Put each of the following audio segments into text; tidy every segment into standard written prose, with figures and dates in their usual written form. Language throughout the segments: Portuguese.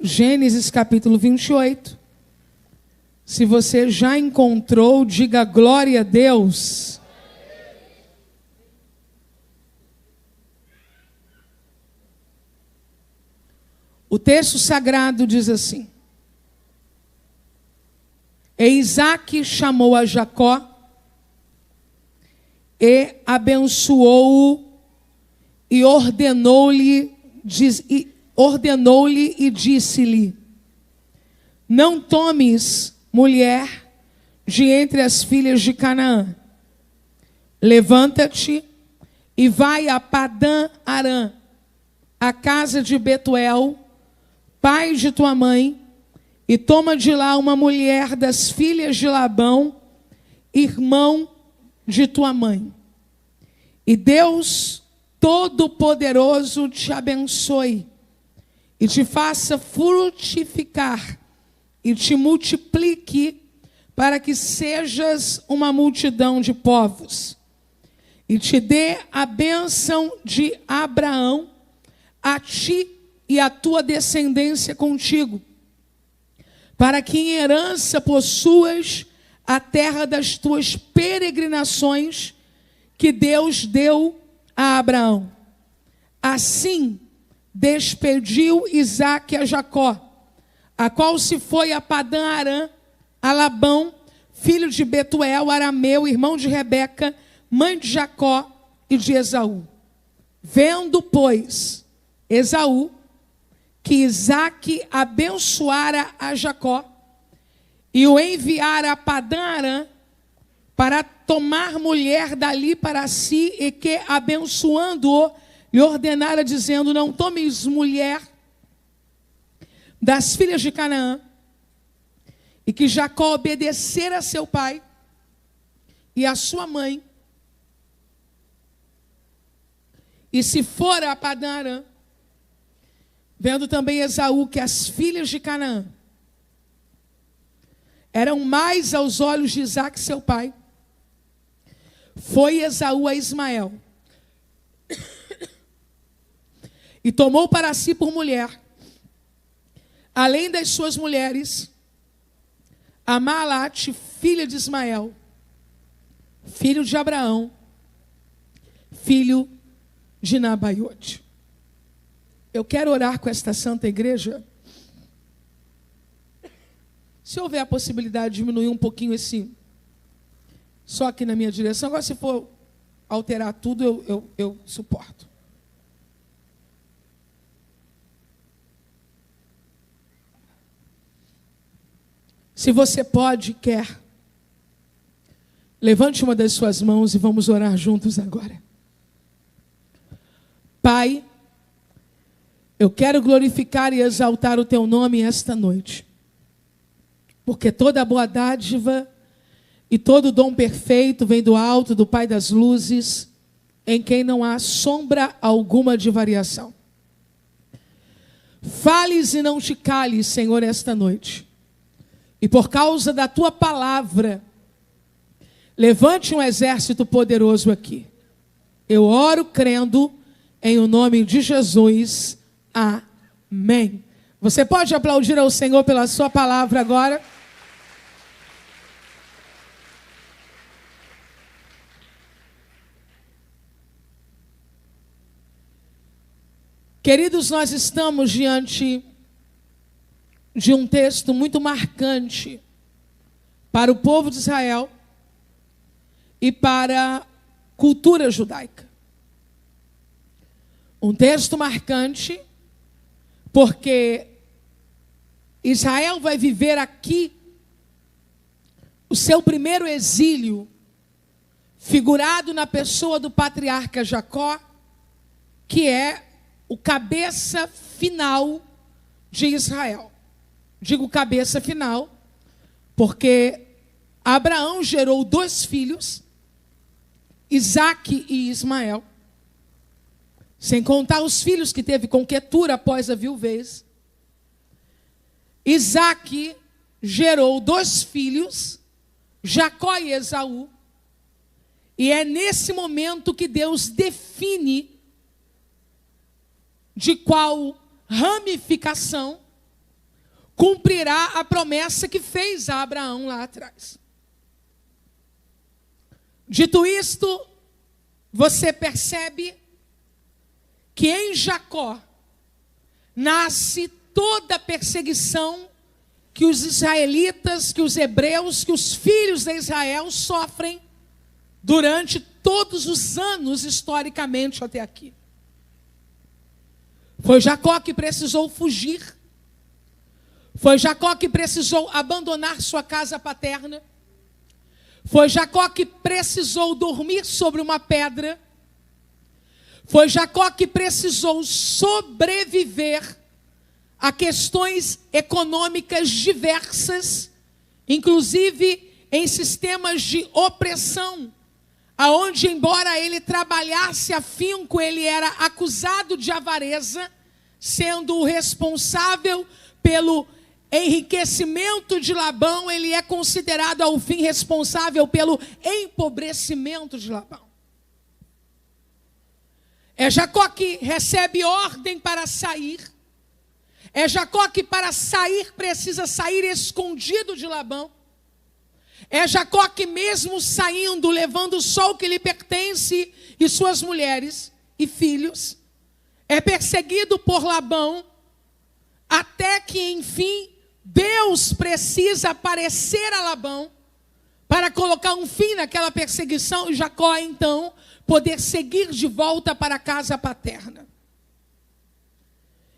Gênesis capítulo 28. Se você já encontrou, diga glória a Deus. O texto sagrado diz assim: E Isaque chamou a Jacó e abençoou-o e ordenou-lhe e disse-lhe: Não tomes mulher de entre as filhas de Canaã. Levanta-te e vai a Padã Arã, a casa de Betuel, pai de tua mãe, e toma de lá uma mulher das filhas de Labão, irmão de tua mãe. E Deus Todo-Poderoso te abençoe e te faça frutificar e te multiplique para que sejas uma multidão de povos. E te dê a bênção de Abraão, a ti e a tua descendência contigo, para que em herança possuas a terra das tuas peregrinações, que Deus deu a Abraão. Assim despediu Isaque a Jacó, a qual se foi a Padã Arã, a Labão, filho de Betuel, arameu, irmão de Rebeca, mãe de Jacó e de Esaú. Vendo, pois, Esaú que Isaque abençoara a Jacó e o enviara a Padã Arã para tomar mulher dali para si, e que, abençoando-o, lhe ordenara, dizendo: Não tomes mulher das filhas de Canaã, e que Jacó obedecera a seu pai e a sua mãe, e se fora a Padã Arã, vendo também Esaú que as filhas de Canaã eram mais aos olhos de Isaque seu pai, foi Esaú a Ismael e tomou para si por mulher, além das suas mulheres, a Maalate, filha de Ismael, filho de Abraão, filho de Nabaiote. Eu quero orar com esta santa igreja. Se houver a possibilidade de diminuir um pouquinho esse, só aqui na minha direção. Agora, se for alterar tudo, eu suporto. Se você pode, quer, levante uma das suas mãos e vamos orar juntos agora. Pai, eu quero glorificar e exaltar o teu nome esta noite, porque toda boa dádiva e todo dom perfeito vem do alto, do Pai das luzes, em quem não há sombra alguma de variação. Fales e não te cales, Senhor, esta noite. E por causa da tua palavra, levante um exército poderoso aqui. Eu oro crendo em o nome de Jesus. Amém. Você pode aplaudir ao Senhor pela sua palavra agora? Queridos, nós estamos diante de um texto muito marcante para o povo de Israel e para a cultura judaica. Um texto marcante porque Israel vai viver aqui o seu primeiro exílio, figurado na pessoa do patriarca Jacó, que é o cabeça final de Israel. Digo cabeça final, porque Abraão gerou 2 filhos, Isaque e Ismael, sem contar os filhos que teve com Quetura após a viuvez. Isaque gerou 2 filhos, Jacó e Esaú, e é nesse momento que Deus define de qual ramificação cumprirá a promessa que fez a Abraão lá atrás. Dito isto, você percebe que em Jacó nasce toda a perseguição que os israelitas, que os hebreus, que os filhos de Israel sofrem durante todos os anos, historicamente, até aqui. Foi Jacó que precisou fugir. Foi Jacó que precisou abandonar sua casa paterna. Foi Jacó que precisou dormir sobre uma pedra. Foi Jacó que precisou sobreviver a questões econômicas diversas, inclusive em sistemas de opressão, aonde, embora ele trabalhasse afinco, ele era acusado de avareza, sendo o responsável pelo enriquecimento de Labão. Ele é considerado ao fim responsável pelo empobrecimento de Labão. É Jacó que recebe ordem para sair. É Jacó que, para sair, precisa sair escondido de Labão. É Jacó que, mesmo saindo, levando só o que lhe pertence e suas mulheres e filhos, é perseguido por Labão, até que, enfim, Deus precisa aparecer a Labão para colocar um fim naquela perseguição e Jacó, então, poder seguir de volta para a casa paterna.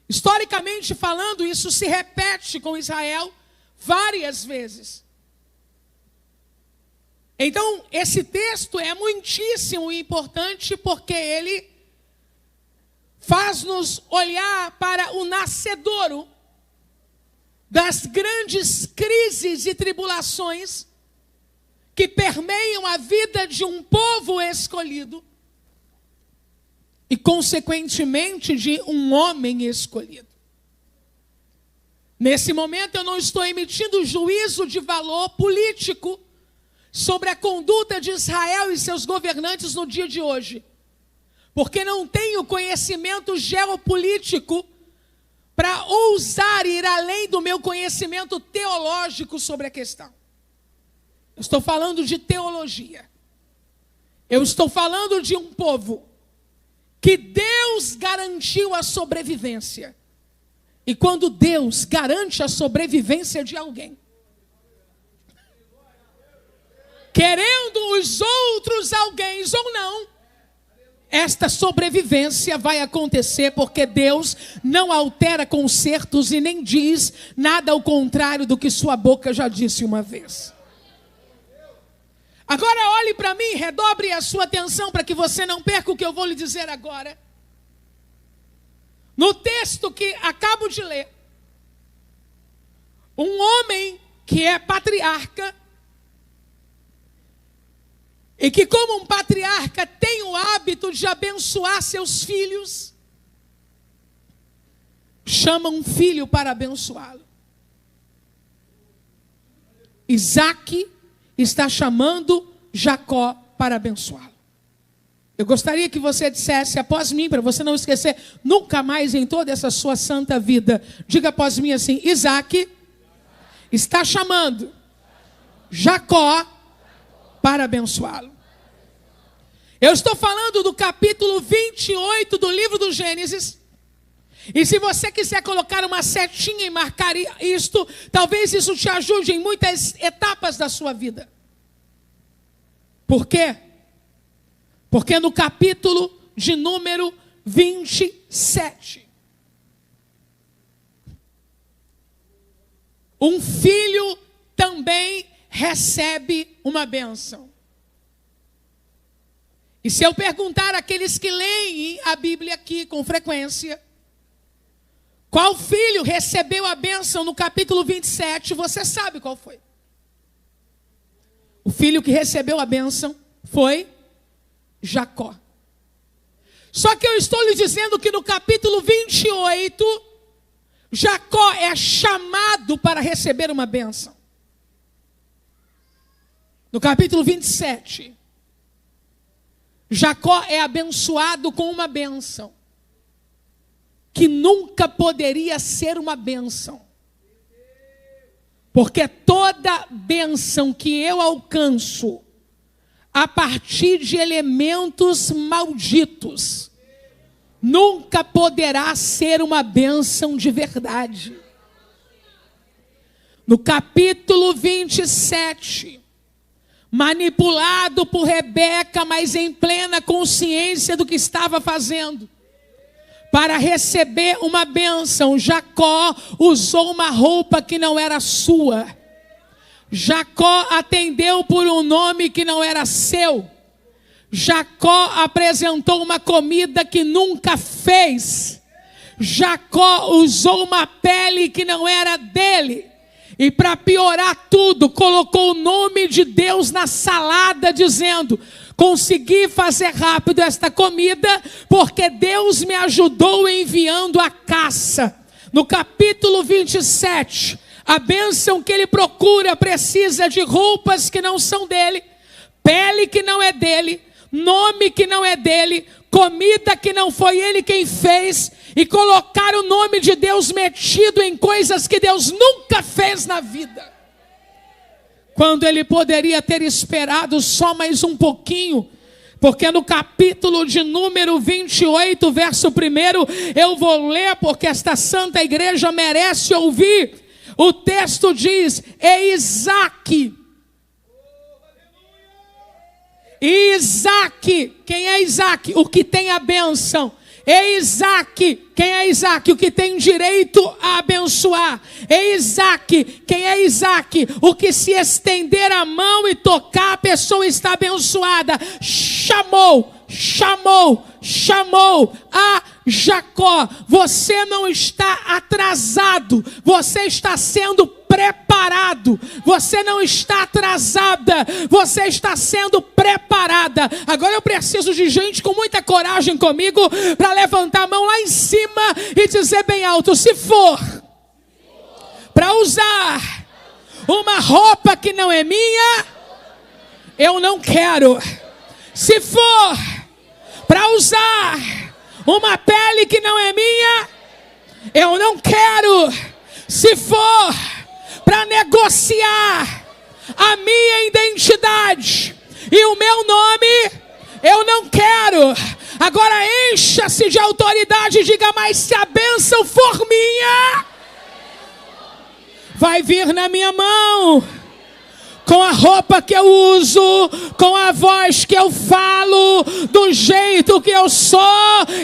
Historicamente falando, isso se repete com Israel várias vezes. Então, esse texto é muitíssimo importante porque ele faz-nos olhar para o nascedouro das grandes crises e tribulações que permeiam a vida de um povo escolhido e, consequentemente, de um homem escolhido. Nesse momento, eu não estou emitindo juízo de valor político sobre a conduta de Israel e seus governantes no dia de hoje, porque não tenho conhecimento geopolítico para ousar ir além do meu conhecimento teológico sobre a questão. Eu estou falando de teologia. Eu estou falando de um povo que Deus garantiu a sobrevivência. E quando Deus garante a sobrevivência de alguém, querendo os outros alguém ou não, esta sobrevivência vai acontecer, porque Deus não altera concertos e nem diz nada ao contrário do que sua boca já disse uma vez. Agora olhe para mim, redobre a sua atenção para que você não perca o que eu vou lhe dizer agora. No texto que acabo de ler, um homem que é patriarca, e que, como um patriarca, tem o hábito de abençoar seus filhos, chama um filho para abençoá-lo. Isaac está chamando Jacó para abençoá-lo. Eu gostaria que você dissesse após mim, para você não esquecer nunca mais em toda essa sua santa vida. Diga após mim assim: Isaac está chamando Jacó para abençoá-lo. Eu estou falando do capítulo 28 do livro do Gênesis. E se você quiser colocar uma setinha e marcar isto, talvez isso te ajude em muitas etapas da sua vida. Por quê? Porque no capítulo de número 27, um filho também recebe uma bênção. E se eu perguntar àqueles que leem a Bíblia aqui com frequência, qual filho recebeu a bênção no capítulo 27, você sabe qual foi. O filho que recebeu a bênção foi Jacó. Só que eu estou lhe dizendo que no capítulo 28, Jacó é chamado para receber uma bênção. No capítulo 27, Jacó é abençoado com uma bênção que nunca poderia ser uma bênção Porque toda bênção que eu alcanço a partir de elementos malditos nunca poderá ser uma bênção de verdade. No capítulo 27, manipulado por Rebeca, mas em plena consciência do que estava fazendo, para receber uma bênção, Jacó usou uma roupa que não era sua. Jacó atendeu por um nome que não era seu. Jacó apresentou uma comida que nunca fez. Jacó usou uma pele que não era dele. E para piorar tudo, colocou o nome de Deus na salada, dizendo: consegui fazer rápido esta comida, porque Deus me ajudou enviando a caça. No capítulo 27, a bênção que ele procura precisa de roupas que não são dele, pele que não é dele, nome que não é dele, comida que não foi ele quem fez, e colocar o nome de Deus metido em coisas que Deus nunca fez na vida. Quando ele poderia ter esperado só mais um pouquinho, porque no capítulo de número 28, verso 1, eu vou ler porque esta santa igreja merece ouvir. O texto diz: e Isaac. Isaac, quem é Isaac? O que tem a bênção. É Isaac, quem é Isaac? O que tem direito a abençoar. É Isaac, quem é Isaac? O que se estender a mão e tocar, a pessoa está abençoada. Chamou a Jacó. Você não está atrasado, você está sendo preparado. Você não está atrasada, você está sendo preparada. Agora eu preciso de gente com muita coragem comigo para levantar a mão lá em cima e dizer bem alto: se for para usar uma roupa que não é minha, eu não quero. Se for para usar uma pele que não é minha, eu não quero. Se for para negociar a minha identidade e o meu nome, eu não quero. Agora encha-se de autoridade e diga: mas se a bênção for minha, vai vir na minha mão. Com a roupa que eu uso, com a voz que eu falo, do jeito que eu sou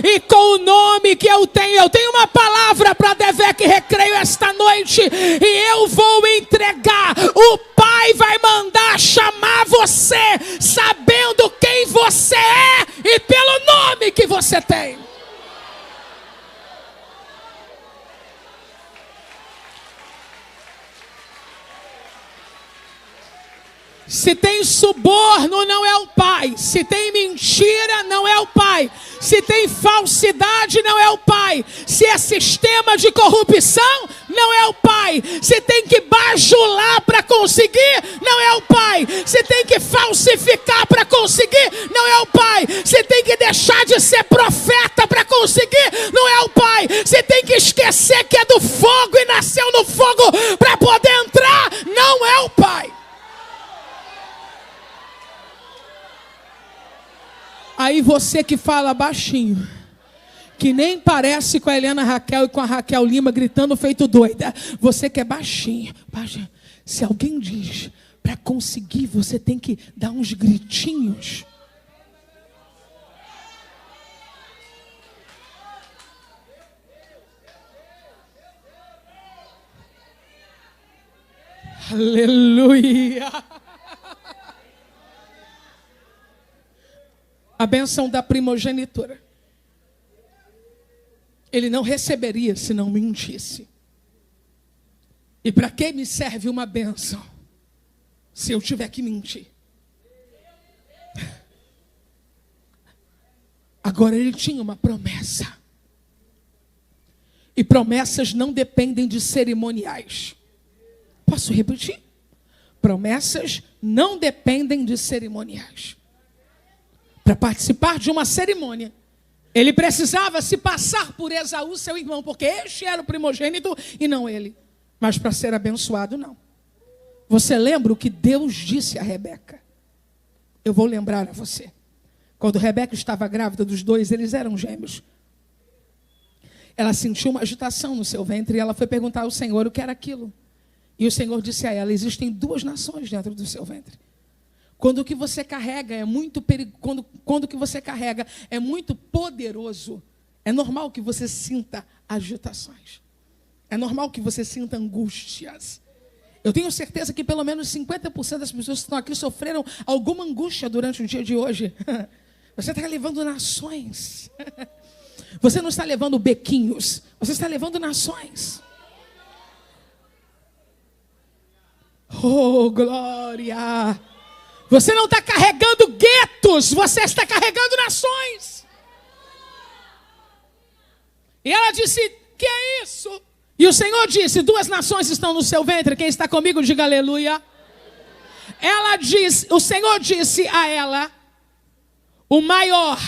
e com o nome que eu tenho. Eu tenho uma palavra para Devec Recreio esta noite e eu vou entregar. O Pai vai mandar chamar você, sabendo quem você é e pelo nome que você tem. Se tem suborno, não é o Pai. Se tem mentira, não é o Pai. Se tem falsidade, não é o Pai. Se é sistema de corrupção, não é o Pai. Se tem que bajular para conseguir, não é o Pai. Se tem que falsificar para conseguir, não é o Pai. Se tem que deixar de ser profeta para conseguir, não é o Pai. Se tem que esquecer que é do fogo e nasceu no fogo para poder entrar, não é o Pai. Aí você que fala baixinho, que nem parece com a Helena Raquel e com a Raquel Lima gritando feito doida. Você que é baixinho. Se alguém diz, para conseguir você tem que dar uns gritinhos. Aleluia. A bênção da primogenitura. Ele não receberia se não mentisse. E para que me serve uma bênção se eu tiver que mentir? Agora ele tinha uma promessa. E promessas não dependem de cerimoniais. Posso repetir? Promessas não dependem de cerimoniais. Para participar de uma cerimônia, ele precisava se passar por Esaú, seu irmão, porque este era o primogênito e não ele. Mas para ser abençoado, não. Você lembra o que Deus disse a Rebeca? Eu vou lembrar a você. Quando Rebeca estava grávida dos dois, eles eram gêmeos. Ela sentiu uma agitação no seu ventre e ela foi perguntar ao Senhor o que era aquilo. E o Senhor disse a ela: existem 2 nações dentro do seu ventre. Quando o que você carrega é muito quando o que você carrega é muito poderoso, é normal que você sinta agitações. É normal que você sinta angústias. Eu tenho certeza que pelo menos 50% das pessoas que estão aqui sofreram alguma angústia durante o dia de hoje. Você está levando nações. Você não está levando bequinhos, você está levando nações. Oh, glória! Você não está carregando guetos, você está carregando nações. E ela disse: que é isso? E o Senhor disse: 2 nações estão no seu ventre. Quem está comigo, diga aleluia. Ela disse, o Senhor disse a ela: o maior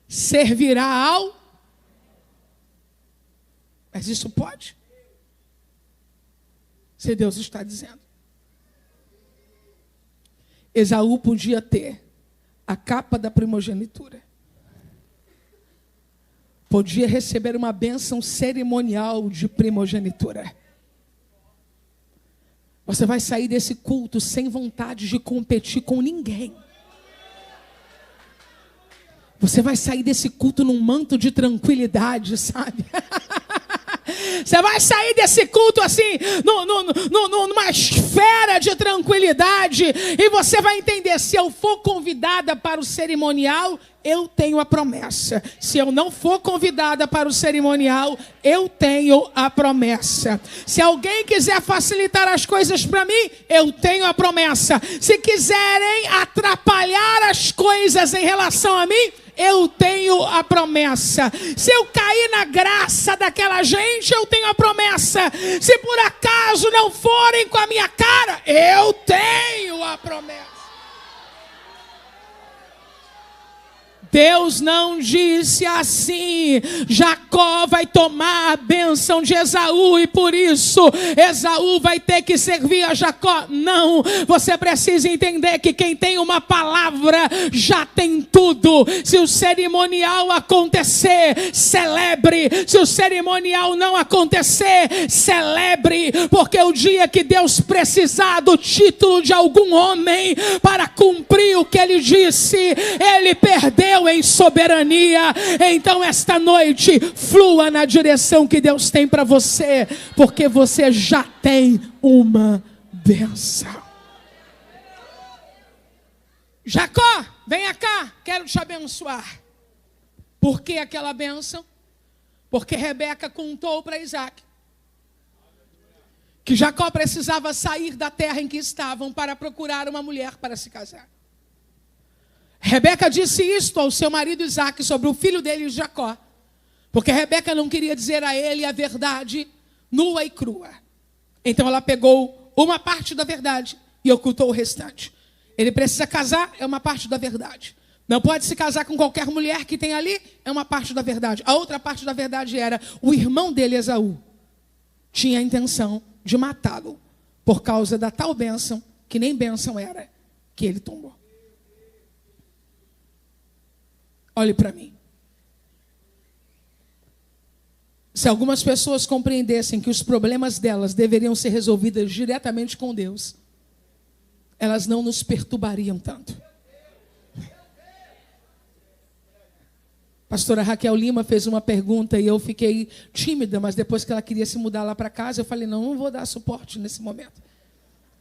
servirá ao... Mas isso pode? Se Deus está dizendo. Esaú podia ter a capa da primogenitura. Podia receber uma bênção cerimonial de primogenitura. Você vai sair desse culto sem vontade de competir com ninguém. Você vai sair desse culto num manto de tranquilidade, sabe? Você vai sair desse culto assim, numa esfera de tranquilidade. E você vai entender: se eu for convidada para o cerimonial, eu tenho a promessa. Se eu não for convidada para o cerimonial, eu tenho a promessa. Se alguém quiser facilitar as coisas para mim, eu tenho a promessa. Se quiserem atrapalhar as coisas em relação a mim, eu tenho a promessa. Se eu cair na graça daquela gente, eu tenho a promessa. Se por acaso não forem com a minha cara, eu tenho a promessa. Deus não disse assim: Jacó vai tomar a bênção de Esaú e por isso Esaú vai ter que servir a Jacó. Não, você precisa entender que quem tem uma palavra já tem tudo. Se o cerimonial acontecer, celebre. Se o cerimonial não acontecer, celebre. Porque o dia que Deus precisar do título de algum homem para cumprir o que ele disse, ele perdeu em soberania. Então esta noite flua na direção que Deus tem para você, porque você já tem uma bênção. Jacó, venha cá, quero te abençoar. Por que aquela bênção? Porque Rebeca contou para Isaac que Jacó precisava sair da terra em que estavam para procurar uma mulher para se casar. Rebeca disse isto ao seu marido Isaac sobre o filho dele, Jacó, porque Rebeca não queria dizer a ele a verdade nua e crua. Então ela pegou uma parte da verdade e ocultou o restante. Ele precisa casar, é uma parte da verdade. Não pode se casar com qualquer mulher que tem ali, é uma parte da verdade. A outra parte da verdade era: o irmão dele, Esaú, tinha a intenção de matá-lo por causa da tal bênção, que nem bênção era, que ele tomou. Olhe para mim. Se algumas pessoas compreendessem que os problemas delas deveriam ser resolvidos diretamente com Deus, elas não nos perturbariam tanto. Pastora Raquel Lima fez uma pergunta e eu fiquei tímida, mas depois que ela queria se mudar lá para casa, eu falei: não vou dar suporte nesse momento.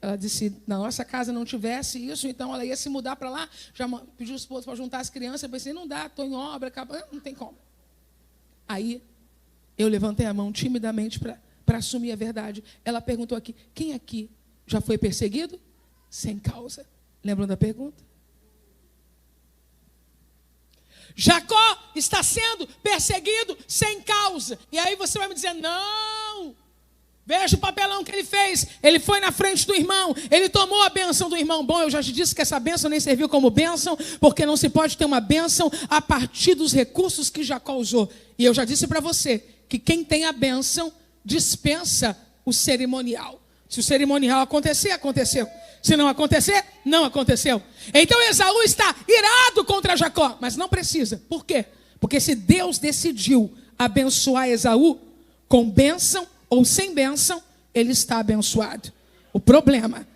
Ela disse: na nossa casa não tivesse isso, então ela ia se mudar para lá, já pediu o esposo para juntar as crianças. Eu pensei: não dá, estou em obra, não tem como. Aí eu levantei a mão timidamente para assumir a verdade. Ela perguntou aqui: quem aqui já foi perseguido? Sem causa. Lembram da pergunta? Jacó está sendo perseguido sem causa. E aí você vai me dizer: não, veja o papelão que ele fez. Ele foi na frente do irmão, ele tomou a bênção do irmão. Bom, eu já te disse que essa bênção nem serviu como bênção, porque não se pode ter uma bênção a partir dos recursos que Jacó usou. E eu já disse para você que quem tem a bênção dispensa o cerimonial. Se o cerimonial acontecer, aconteceu. Se não acontecer, não aconteceu. Então Esaú está irado contra Jacó, mas não precisa. Por quê? Porque se Deus decidiu abençoar Esaú, com bênção ou sem bênção, ele está abençoado. O problema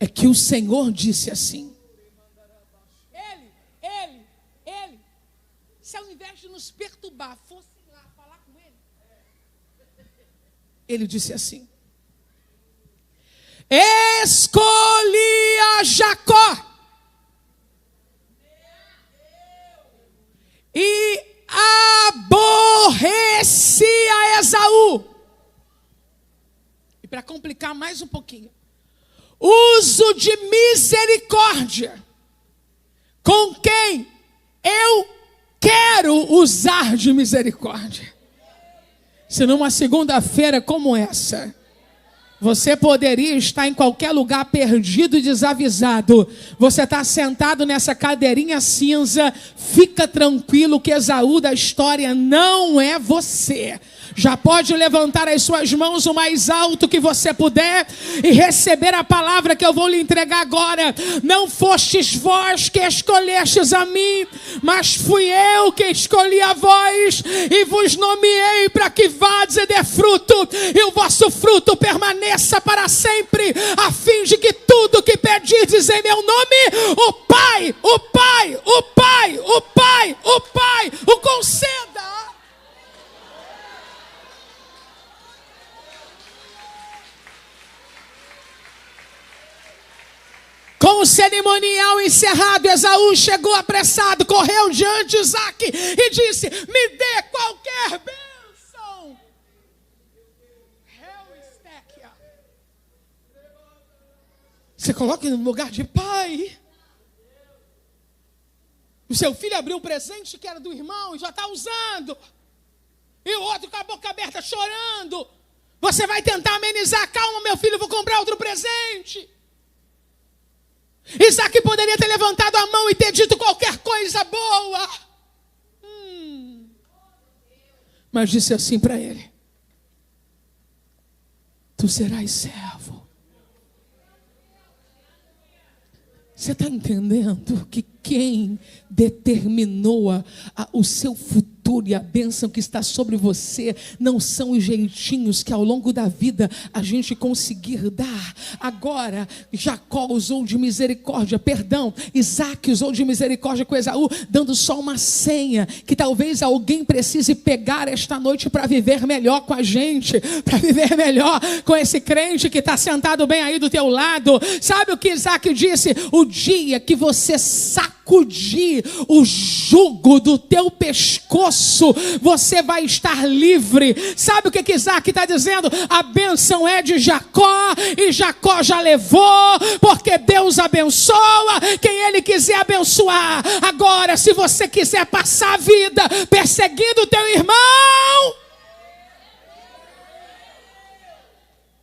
é que o Senhor disse assim. Ele, se ao invés de nos perturbar, fosse lá falar com ele, ele disse assim: escolhi a Jacó e aborreci a Esaú. E para complicar mais um pouquinho, uso de misericórdia com quem eu quero usar de misericórdia. Se numa segunda-feira como essa, você poderia estar em qualquer lugar perdido e desavisado. Você está sentado nessa cadeirinha cinza. Fica tranquilo que Esaú da história não é você. Já pode levantar as suas mãos o mais alto que você puder e receber a palavra que eu vou lhe entregar agora. Não fostes vós que escolhestes a mim, mas fui eu que escolhi a vós e vos nomeei para que vades e dê fruto, e o vosso fruto permaneça para sempre, a fim de que tudo que pedirdes em meu nome, o Pai o conceda. Com o cerimonial encerrado, Esaú chegou apressado, correu diante de Isaque e disse: me dê qualquer bênção. Você coloca no lugar de pai. O seu filho abriu um presente que era do irmão e já está usando. E o outro com a boca aberta chorando. Você vai tentar amenizar. Calma, meu filho, vou comprar outro presente. Isaque poderia ter levantado a mão e ter dito qualquer coisa boa. Mas disse assim para ele: tu serás servo. Você está entendendo que quem determinou o seu futuro e a bênção que está sobre você não são os jeitinhos que ao longo da vida a gente conseguir dar? Agora, Jacó usou de misericórdia, Isaque usou de misericórdia com Esaú, dando só uma senha que talvez alguém precise pegar esta noite para viver melhor com a gente, para viver melhor com esse crente que está sentado bem aí do teu lado. Sabe o que Isaque disse? O dia que você sacudir o jugo do teu pescoço, você vai estar livre. Sabe o que Isaque está dizendo? A bênção é de Jacó e Jacó já levou, porque Deus abençoa quem Ele quiser abençoar. Agora, se você quiser passar a vida perseguindo o teu irmão,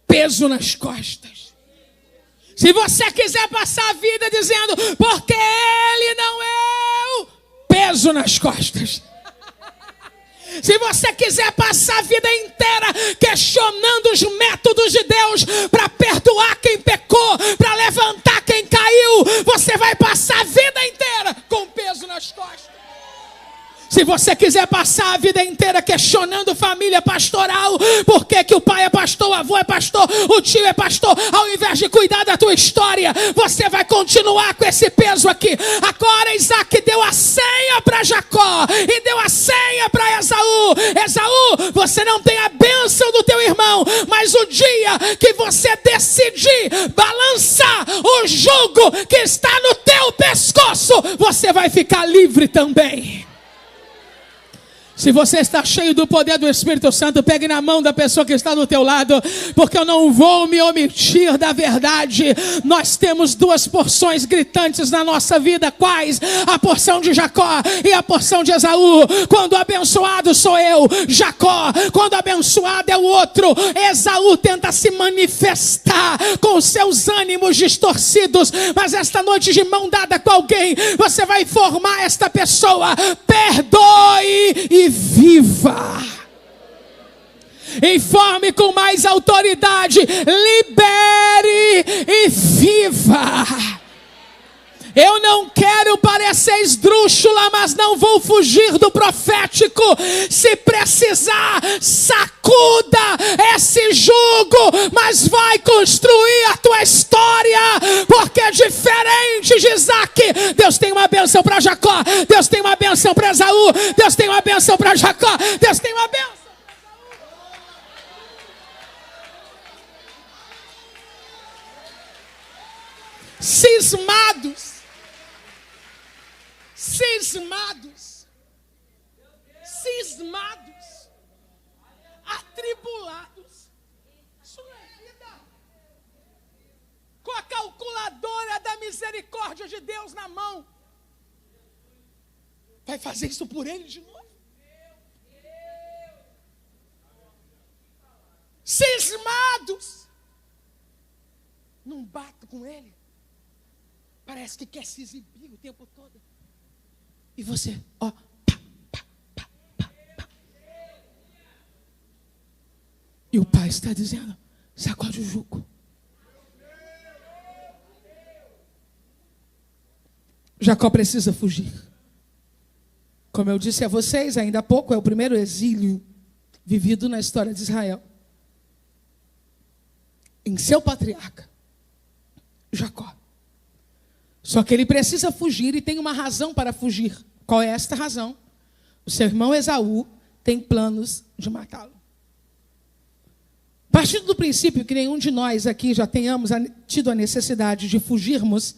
peso nas costas. Se você quiser passar a vida dizendo, porque ele não é o, peso nas costas. Se você quiser passar a vida inteira questionando os métodos de Deus para perdoar quem pecou, para levantar quem caiu, você vai passar a vida inteira com peso nas costas. Se você quiser passar a vida inteira questionando família pastoral, por que o pai é pastor, o avô é pastor, o tio é pastor, ao invés de cuidar da tua história, você vai continuar com esse peso aqui. Agora Isaque deu a senha para Jacó e deu a senha para Esaú. Esaú, você não tem a bênção do teu irmão, mas o dia que você decidir balançar o jugo que está no teu pescoço, você vai ficar livre também. Se você está cheio do poder do Espírito Santo, pegue na mão da pessoa que está do teu lado, porque eu não vou me omitir da verdade. Nós temos duas porções gritantes na nossa vida. Quais? A porção de Jacó e a porção de Esaú. Quando abençoado sou eu, Jacó. Quando abençoado é o outro. Esaú tenta se manifestar com seus ânimos distorcidos, mas esta noite, de mão dada com alguém, você vai formar esta pessoa. Perdoe e viva. informe com mais autoridade, libere e viva. Eu não quero parecer esdrúxula, mas não vou fugir do profético. Se precisar, sacuda esse jugo, mas vai construir a tua história, porque é diferente de Isaac. Deus tem uma bênção para Jacó, Deus tem uma bênção para Esaú, Deus tem uma bênção para Jacó, Deus tem uma bênção. Cismados, atribulados, isso não é vida, com a calculadora da misericórdia de Deus na mão, vai fazer isso por ele de novo? Cismados, não bato com ele, parece que quer se exibir o tempo todo, e você, ó, e o pai está dizendo, sacode o jugo. Jacó precisa fugir. Como eu disse a vocês ainda há pouco, é o primeiro exílio vivido na história de Israel. Em seu patriarca, Jacó. Só que ele precisa fugir e tem uma razão para fugir. Qual é esta razão? O seu irmão Esaú tem planos de matá-lo. Partindo do princípio que nenhum de nós aqui já tenhamos tido a necessidade de fugirmos,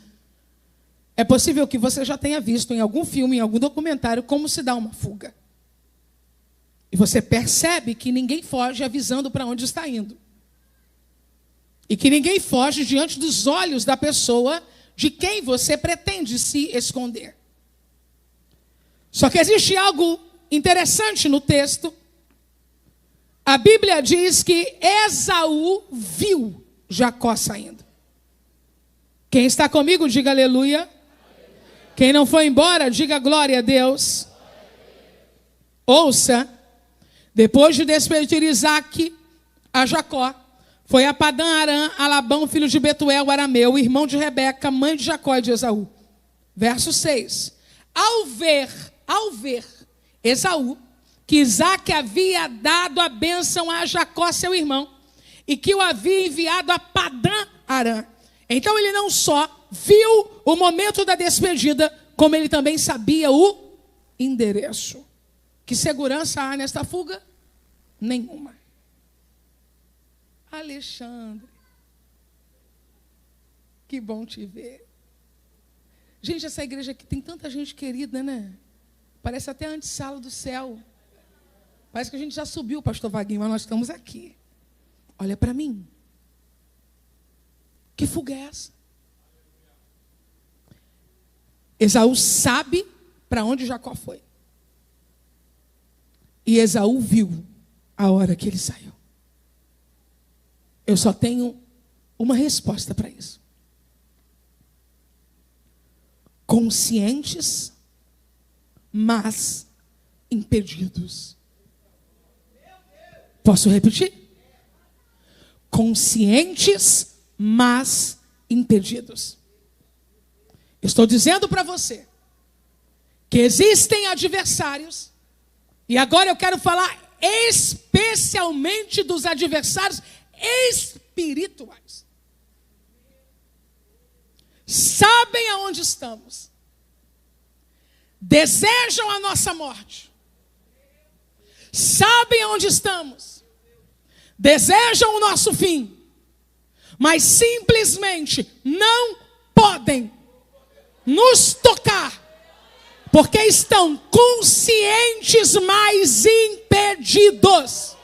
é possível que você já tenha visto em algum filme, em algum documentário, como se dá uma fuga. E você percebe que ninguém foge avisando para onde está indo. E que ninguém foge diante dos olhos da pessoa de quem você pretende se esconder. Só que existe algo interessante no texto. A Bíblia diz que Esaú viu Jacó saindo. Quem está comigo, diga aleluia. Quem não foi embora, diga glória a Deus. Ouça, depois de despedir Isaac a Jacó, foi a Padã Arã, a Labão, filho de Betuel, arameu, irmão de Rebeca, mãe de Jacó e de Esaú. Verso 6. Ao ver Esaú, que Isaac havia dado a bênção a Jacó, seu irmão, e que o havia enviado a Padã Arã. Então ele não só viu o momento da despedida, como ele também sabia o endereço. Que segurança há nesta fuga? Nenhuma. Alexandre, que bom te ver. Gente, essa igreja aqui tem tanta gente querida, né? Parece até a antessala do céu. Parece que a gente já subiu, pastor Vaguinho, mas nós estamos aqui. Olha para mim. Que fuga é essa? Esaú sabe para onde Jacó foi. E Esaú viu a hora que ele saiu. Eu só tenho uma resposta para isso. Conscientes, mas impedidos. Posso repetir? Conscientes, mas impedidos. Estou dizendo para você que existem adversários, e agora eu quero falar especialmente dos adversários espirituais. Sabem aonde estamos, desejam a nossa morte, sabem aonde estamos, desejam o nosso fim, mas simplesmente não podem nos tocar, porque estão conscientes, mas impedidos.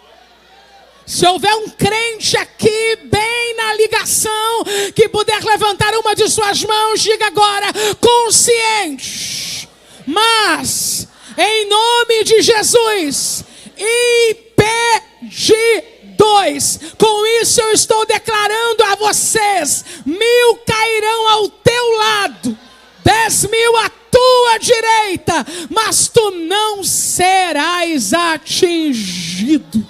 Se houver um crente aqui, bem na ligação, que puder levantar uma de suas mãos, diga agora, consciente, mas, em nome de Jesus, impedidos. Com isso eu estou declarando a vocês, 1000 cairão ao teu lado, 10.000 à tua direita, mas tu não serás atingido.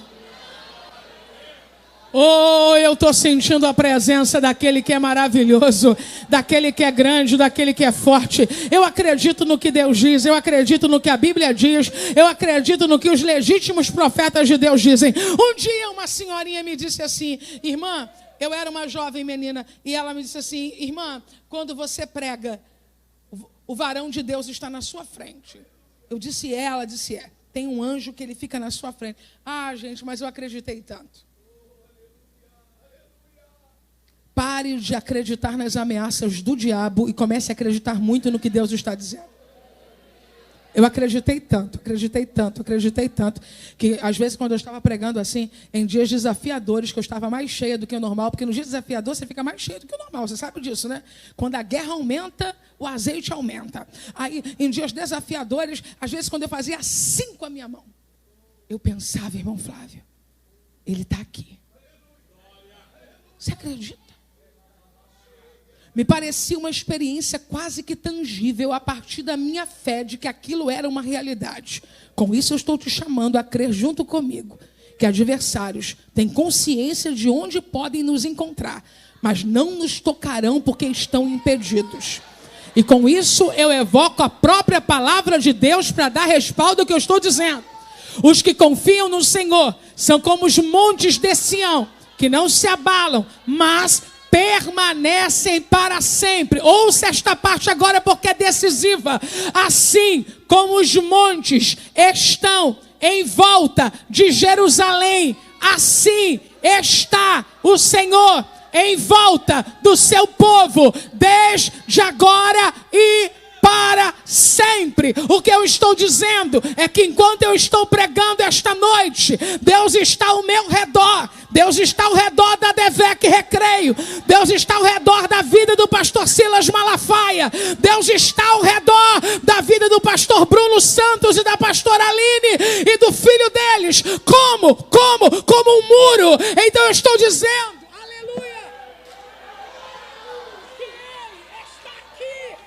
Oh, eu estou sentindo a presença daquele que é maravilhoso, daquele que é grande, daquele que é forte. Eu acredito no que Deus diz, eu acredito no que a Bíblia diz, eu acredito no que os legítimos profetas de Deus dizem. Um dia uma senhorinha me disse assim: irmã, eu era uma jovem menina, e ela me disse assim: irmã, quando você prega, o varão de Deus está na sua frente. Eu disse, ela disse, tem um anjo que ele fica na sua frente. Ah, gente, mas eu acreditei tanto. Pare de acreditar nas ameaças do diabo e comece a acreditar muito no que Deus está dizendo. Eu acreditei tanto, que às vezes quando eu estava pregando assim, em dias desafiadores, que eu estava mais cheia do que o normal, porque no dia desafiador você fica mais cheio do que o normal, você sabe disso, né? Quando a guerra aumenta, o azeite aumenta. Aí, em dias desafiadores, às vezes quando eu fazia assim com a minha mão, eu pensava, irmão Flávio, ele está aqui. Você acredita? Me parecia uma experiência quase que tangível a partir da minha fé de que aquilo era uma realidade. Com isso eu estou te chamando a crer junto comigo que adversários têm consciência de onde podem nos encontrar, mas não nos tocarão porque estão impedidos. E com isso eu evoco a própria palavra de Deus para dar respaldo ao que eu estou dizendo. Os que confiam no Senhor são como os montes de Sião, que não se abalam, mas permanecem para sempre. Ouça esta parte agora porque é decisiva. Assim como os montes estão em volta de Jerusalém, assim está o Senhor em volta do seu povo, desde agora e para sempre. O que eu estou dizendo é que enquanto eu estou pregando esta noite, Deus está ao meu redor. Deus está ao redor da Devec Recreio. Deus está ao redor da vida do pastor Silas Malafaia. Deus está ao redor da vida do pastor Bruno Santos e da pastora Aline e do filho deles. Como um muro. Então eu estou dizendo, aleluia, que Ele está aqui.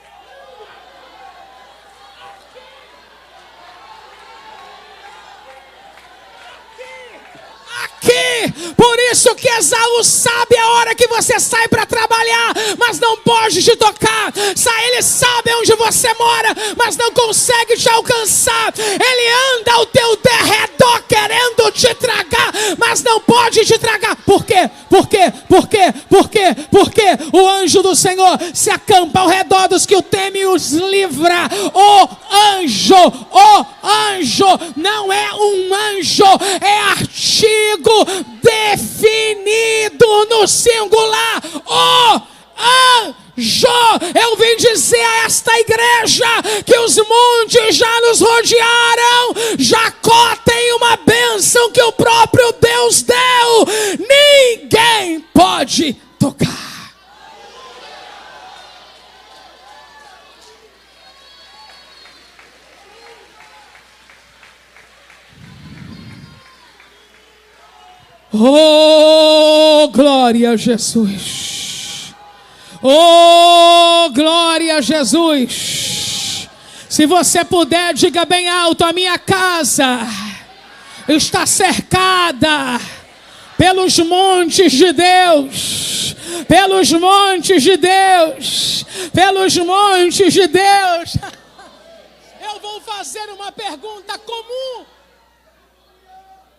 Aqui, por isso que Esaú sabe a hora que você sai para trabalhar, mas não pode te tocar. Ele sabe onde você mora, mas não consegue te alcançar. Ele anda ao teu derredor querendo te tragar, mas não pode te tragar. Por quê? Porque o anjo do Senhor se acampa ao redor dos que o temem e os livra. O anjo não é um anjo, é artigo definido no singular. O anjo. Eu vim dizer a esta igreja que os montes já nos rodearam. Jacó tem uma bênção que o próprio Deus deu. Ninguém pode tocar. Oh, glória a Jesus. Oh, glória a Jesus. Se você puder, diga bem alto: a minha casa está cercada pelos montes de Deus. Pelos montes de Deus. Pelos montes de Deus. Eu vou fazer uma pergunta comum.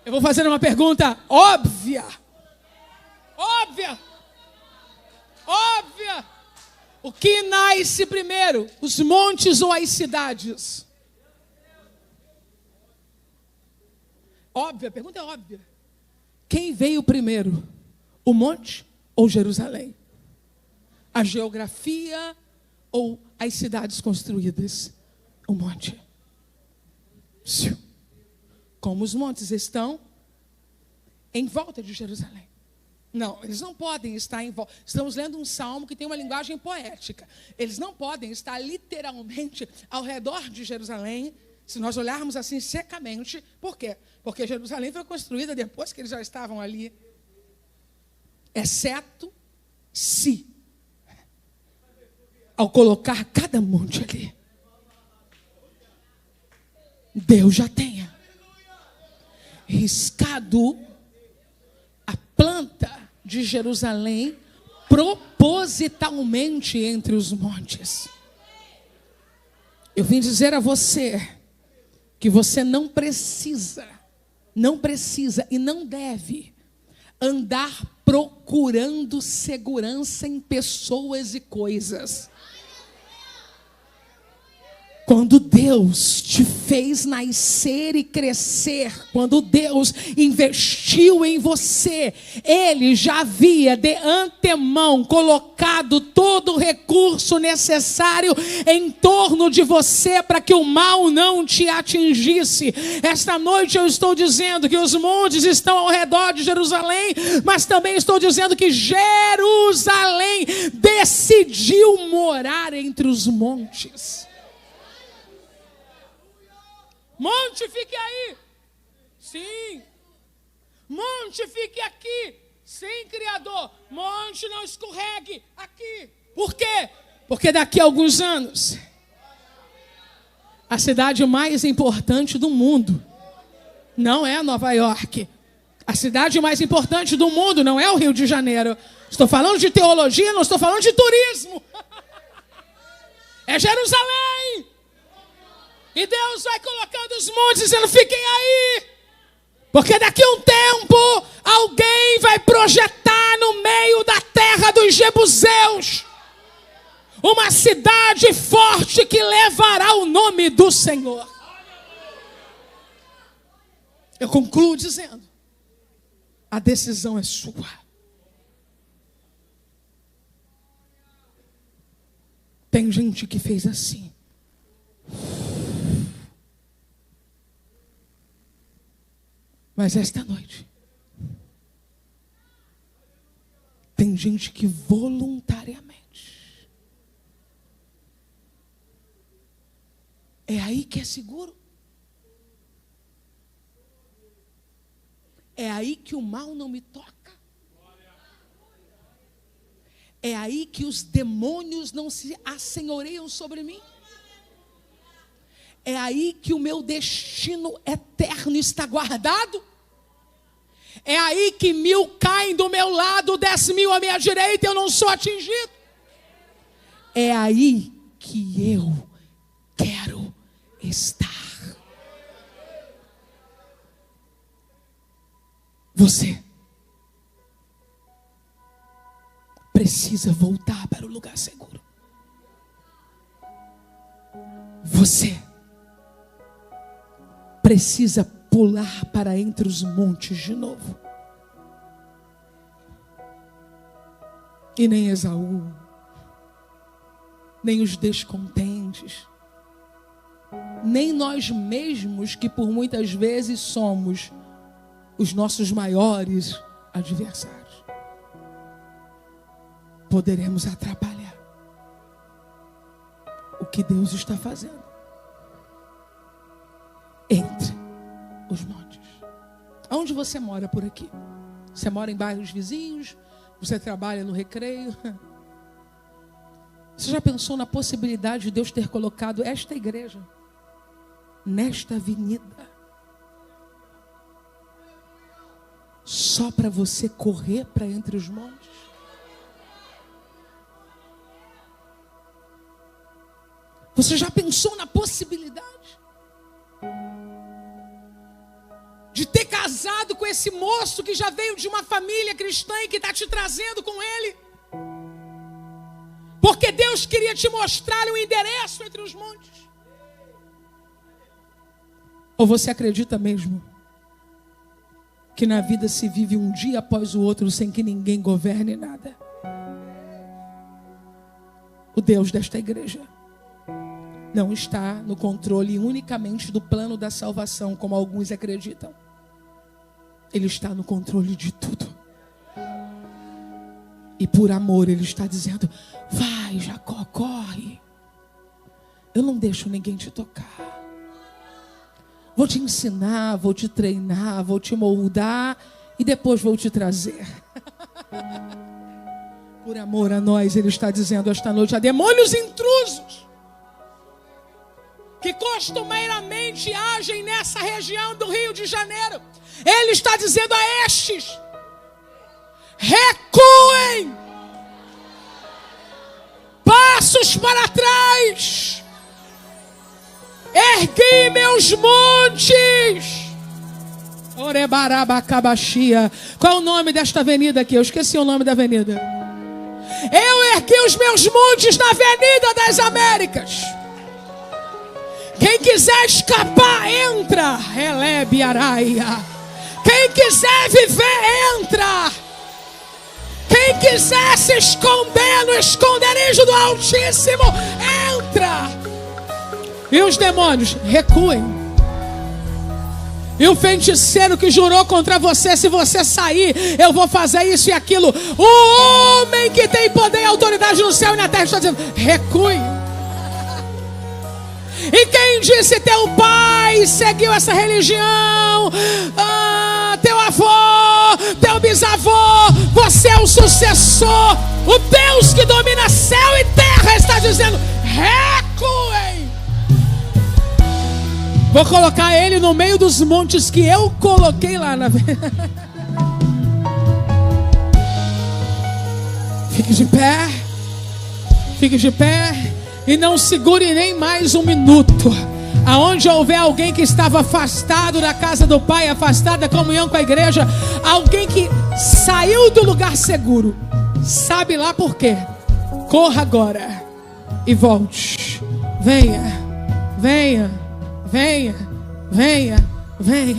Eu vou fazer uma pergunta óbvia. O que nasce primeiro? Os montes ou as cidades? Óbvia, a pergunta é óbvia. Quem veio primeiro? O monte ou Jerusalém? A geografia ou as cidades construídas? O monte. Como os montes estão em volta de Jerusalém. Não, eles não podem estar em volta. Estamos lendo um salmo que tem uma linguagem poética. Eles não podem estar literalmente ao redor de Jerusalém, se nós olharmos assim secamente. Por quê? Porque Jerusalém foi construída depois que eles já estavam ali. Exceto se, ao colocar cada monte ali, Deus já tenha riscado a planta de Jerusalém propositalmente entre os montes. Eu vim dizer a você que você não precisa e não deve andar procurando segurança em pessoas e coisas. Quando Deus te fez nascer e crescer, quando Deus investiu em você, Ele já havia de antemão colocado todo o recurso necessário em torno de você para que o mal não te atingisse. Esta noite eu estou dizendo que os montes estão ao redor de Jerusalém, mas também estou dizendo que Jerusalém decidiu morar entre os montes. Monte, fique aí. Sim. Monte, fique aqui. Sim, Criador. Monte, não escorregue aqui. Por quê? Porque daqui a alguns anos, a cidade mais importante do mundo não é Nova York. A cidade mais importante do mundo não é o Rio de Janeiro. Estou falando de teologia, não estou falando de turismo. É Jerusalém. E Deus vai colocando os montes dizendo, fiquem aí. Porque daqui a um tempo, alguém vai projetar no meio da terra dos jebuseus uma cidade forte que levará o nome do Senhor. Eu concluo dizendo, a decisão é sua. Tem gente que fez assim. Mas esta noite, tem gente que voluntariamente, é aí que é seguro, é aí que o mal não me toca, é aí que os demônios não se assenhoreiam sobre mim. É aí que o meu destino eterno está guardado. É aí que 1000 caem do meu lado, 10.000 à minha direita e eu não sou atingido. É aí que eu quero estar. Você precisa voltar para o lugar seguro. Você precisa pular para entre os montes de novo. E nem Esaú, nem os descontentes, nem nós mesmos, que por muitas vezes somos os nossos maiores adversários, poderemos atrapalhar o que Deus está fazendo entre os montes. Aonde você mora por aqui? Você mora em bairros vizinhos? Você trabalha no Recreio? Você já pensou na possibilidade de Deus ter colocado esta igreja nesta avenida só para você correr para entre os montes? Você já pensou na possibilidade de ter casado com esse moço que já veio de uma família cristã e que está te trazendo com ele? Porque Deus queria te mostrar um endereço entre os montes. Ou você acredita mesmo que na vida se vive um dia após o outro sem que ninguém governe nada? O Deus desta igreja não está no controle unicamente do plano da salvação, como alguns acreditam. Ele está no controle de tudo. E por amor Ele está dizendo, vai Jacó, corre. Eu não deixo ninguém te tocar. Vou te ensinar, vou te treinar, vou te moldar e depois vou te trazer. Por amor a nós, Ele está dizendo esta noite, há demônios intrusos que costumeiramente agem nessa região do Rio de Janeiro. Ele está dizendo a estes recuem. Passos para trás. Ergui meus montes. Orebarabacabaxia. Qual é o nome desta avenida aqui? Eu esqueci o nome da avenida. Eu ergui os meus montes na Avenida das Américas. Quem quiser escapar, entra. Relebe Araia. Quem quiser viver, entra. Quem quiser se esconder no esconderijo do Altíssimo, entra. E os demônios, recuem. E o feiticeiro que jurou contra você, se você sair, eu vou fazer isso e aquilo. O homem que tem poder e autoridade no céu e na terra está dizendo, recue. E quem disse teu pai seguiu essa religião, teu avô, teu bisavô, você é o sucessor. O Deus que domina céu e terra está dizendo, recuem. Vou colocar ele no meio dos montes que eu coloquei lá na... Fique de pé. Fique de pé. E não segure nem mais um minuto. Aonde houver alguém que estava afastado da casa do Pai, afastado da comunhão com a igreja, alguém que saiu do lugar seguro, sabe lá por quê? Corra agora e volte. Venha, venha, venha, venha, venha.